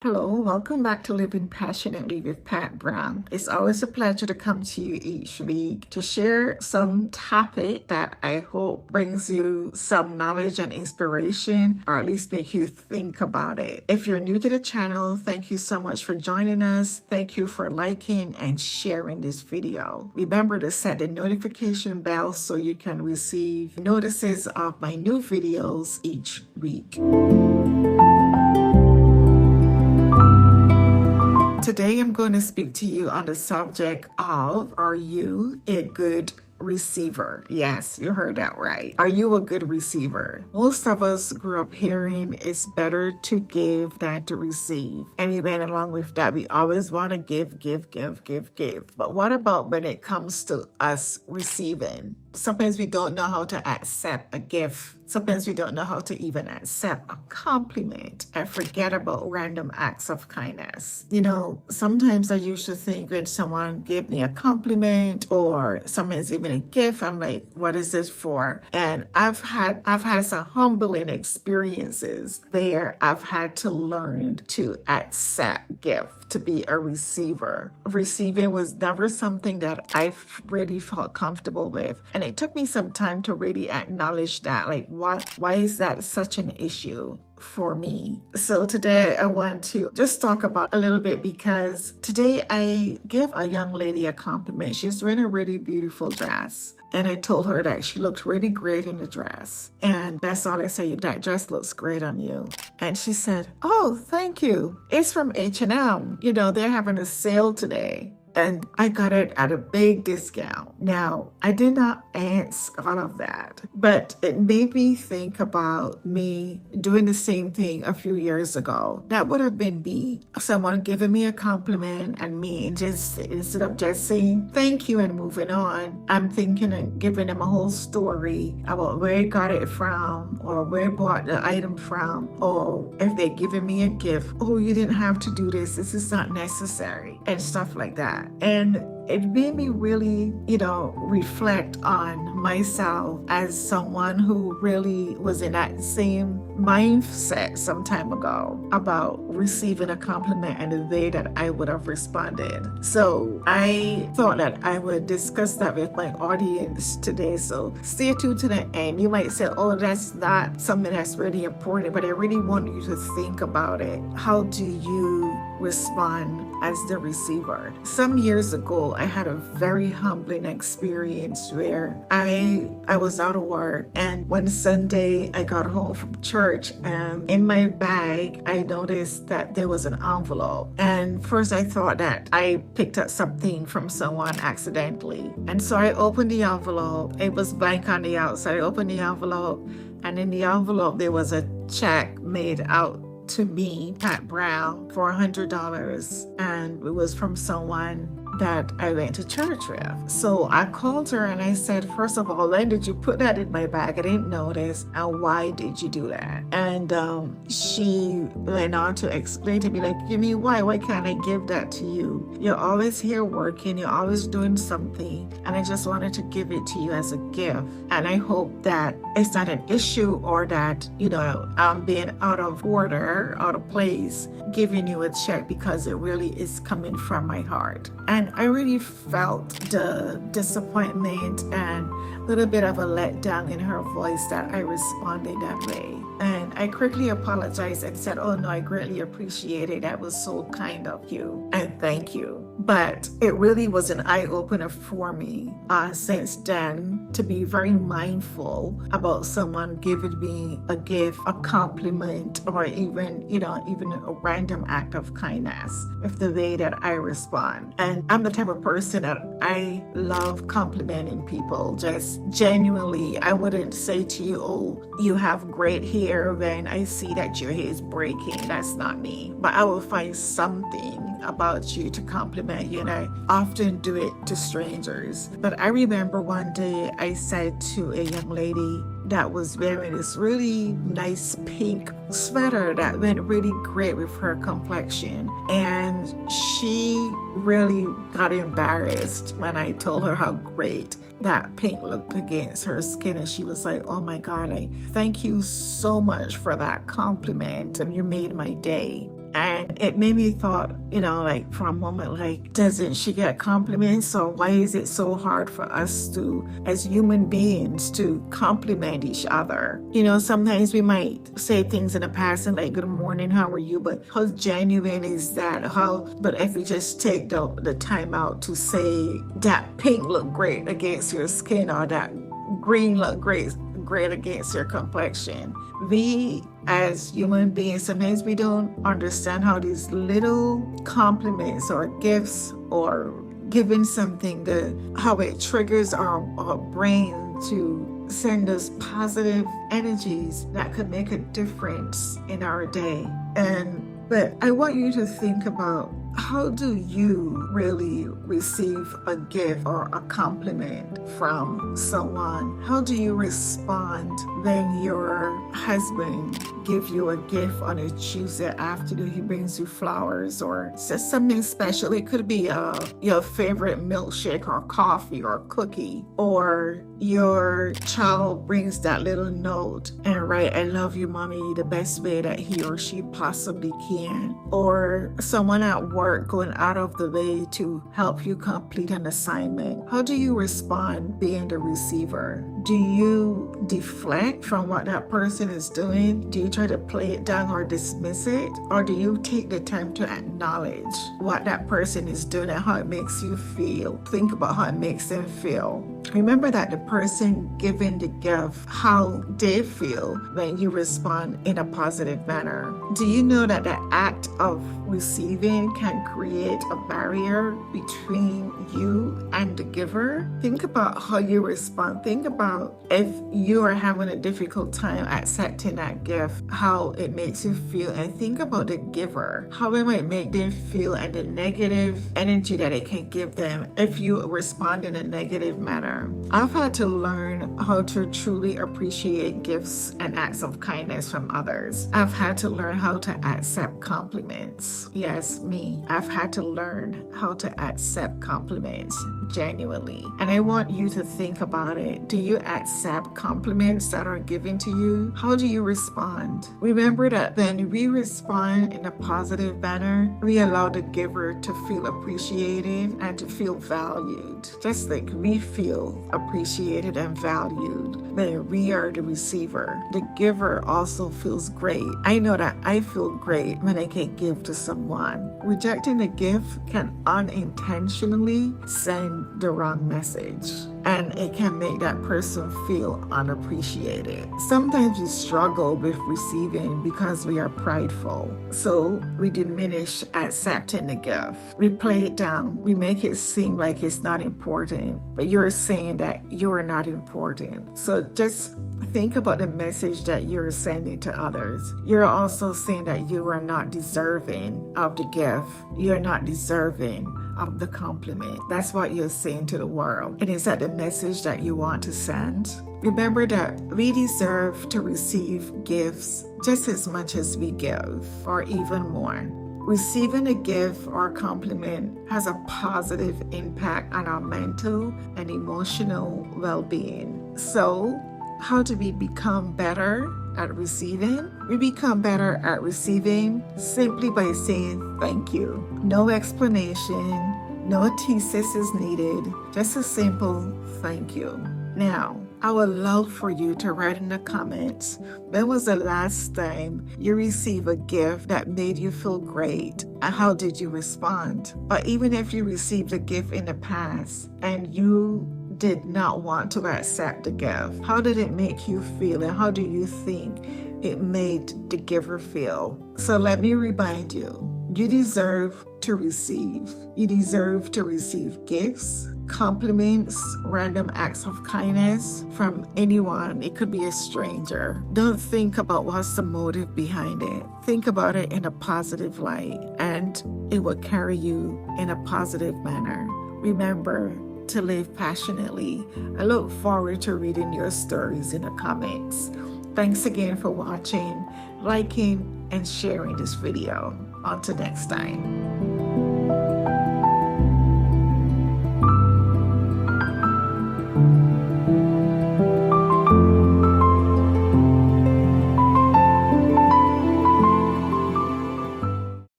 Hello, welcome back to Living Passionately with Pat Brown. It's always a pleasure to come to you each week to share some topic that I hope brings you some knowledge and inspiration, or at least make you think about it. If you're new to the channel, thank you so much for joining us. Thank you for liking and sharing this video. Remember to set the notification bell so you can receive notices of my new videos each week. Today, I'm going to speak to you on the subject of, are you a good receiver? Yes, you heard that right. Are you a good receiver? Most of us grew up hearing it's better to give than to receive. And even along with that, we always want to give. But what about when it comes to us receiving? Sometimes we don't know how to accept a gift. Sometimes we don't know how to even accept a compliment and forget about random acts of kindness. Sometimes I used to think when someone gave me a compliment or someone's even a gift, I'm like, what is this for? And I've had some humbling experiences there. I've had to learn to accept gift, to be a receiver. Receiving was never something that I really felt comfortable with. And it took me some time to really acknowledge that, like, why is that such an issue for me? So today I want to just talk about a little bit, because today I give a young lady a compliment. She's wearing a really beautiful dress. And I told her that she looked really great in the dress. And that's all I said, that dress looks great on you. And she said, oh, thank you. It's from H&M. They're having a sale today. And I got it at a big discount. Now, I did not ask all of that, but it made me think about me doing the same thing a few years ago. That would have been me. Someone giving me a compliment and me just, instead of just saying thank you and moving on, I'm thinking and giving them a whole story about where I got it from, or where I bought the item from, or if they're giving me a gift, oh, you didn't have to do this. This is not necessary, and stuff like that. And it made me really, reflect on myself as someone who really was in that same mindset some time ago about receiving a compliment and the way that I would have responded. So I thought that I would discuss that with my audience today. So stay tuned to the end. You might say, oh, that's not something that's really important, but I really want you to think about it. How do you respond as the receiver? Some years ago, I had a very humbling experience where I was out of work, and one Sunday I got home from church, and in my bag I noticed that there was an envelope. And first I thought that I picked up something from someone accidentally, and so I opened the envelope. It was blank on the outside. I opened the envelope, and in the envelope there was a check made out to me, Pat Brown, for $100, and it was from someone that I went to church with. So I called her and I said, first of all, when did you put that in my bag? I didn't notice. And why did you do that? And she went on to explain to me, like, you mean why? Why can't I give that to you? You're always here working. You're always doing something. And I just wanted to give it to you as a gift. And I hope that it's not an issue, or that, I'm being out of order, out of place, giving you a check, because it really is coming from my heart. And I really felt the disappointment and a little bit of a letdown in her voice that I responded that way. And I quickly apologized and said, oh no, I greatly appreciate it. That was so kind of you. And thank you. But it really was an eye-opener for me since then, to be very mindful about someone giving me a gift, a compliment, or even a random act of kindness, with the way that I respond. And I'm the type of person that I love complimenting people. Just genuinely, I wouldn't say to you, oh, you have great hair, when I see that your hair is breaking. That's not me. But I will find something about you to compliment you, and I often do it to strangers. But I remember one day I said to a young lady that was wearing this really nice pink sweater that went really great with her complexion, and she really got embarrassed when I told her how great that pink looked against her skin, and she was like, oh my God, I thank you so much for that compliment, and you made my day. And it made me thought, like for a moment, like, doesn't she get compliments? Or why is it so hard for us to, as human beings, to compliment each other? Sometimes we might say things in the past and like, good morning, how are you? But how genuine is that? But if you just take the time out to say that pink look great against your skin, or that green look great against your complexion. We as human beings, sometimes we don't understand how these little compliments or gifts or giving something, how it triggers our brain to send us positive energies that could make a difference in our day. But I want you to think about, how do you really receive a gift or a compliment from someone? How do you respond when your husband gives you a gift on a Tuesday afternoon? He brings you flowers or says something special. It could be your favorite milkshake or coffee or cookie, or your child brings that little note and write, I love you, mommy, the best way that he or she possibly can. Or someone at work going out of the way to help you complete an assignment. How do you respond being the receiver? Do you deflect from what that person is doing? Do you try to play it down or dismiss it? Or do you take the time to acknowledge what that person is doing and how it makes you feel? Think about how it makes them feel. Remember that the person giving the gift, how they feel when you respond in a positive manner. Do you know that the act of receiving can create a barrier between you and the giver? Think about how you respond. Think about if you are having a difficult time accepting that gift, how it makes you feel. And think about the giver, how it might make them feel, and the negative energy that it can give them if you respond in a negative manner. I've had to learn how to truly appreciate gifts and acts of kindness from others. I've had to learn how to accept compliments. Yes, me. I've had to learn how to accept compliments genuinely. And I want you to think about it. Do you accept compliments that are given to you? How do you respond? Remember that when we respond in a positive manner, we allow the giver to feel appreciated and to feel valued. Just like we feel appreciated and valued when we are the receiver. The giver also feels great. I know that I feel great when I can give to someone. Rejecting a gift can unintentionally send the wrong message, and it can make that person feel unappreciated. Sometimes we struggle with receiving because we are prideful. So we diminish accepting the gift. We play it down. We make it seem like it's not important, but you're saying that you're not important. So just think about the message that you're sending to others. You're also saying that you are not deserving of the gift. You're not deserving of the compliment. That's what you're saying to the world. And is that the message that you want to send? Remember that we deserve to receive gifts just as much as we give, or even more. Receiving a gift or compliment has a positive impact on our mental and emotional well-being. So, how do we become better at receiving? We become better at receiving simply by saying thank you. No explanation, no thesis is needed, just a simple thank you. Now, I would love for you to write in the comments, when was the last time you received a gift that made you feel great, and how did you respond? Or even if you received a gift in the past and you did not want to accept the gift, how did it make you feel, and how do you think it made the giver feel? So let me remind you, you deserve to receive. You deserve to receive gifts, compliments, random acts of kindness from anyone. It could be a stranger. Don't think about what's the motive behind it. Think about it in a positive light, and it will carry you in a positive manner. Remember to live passionately. I look forward to reading your stories in the comments. Thanks again for watching, liking, and sharing this video. Until next time.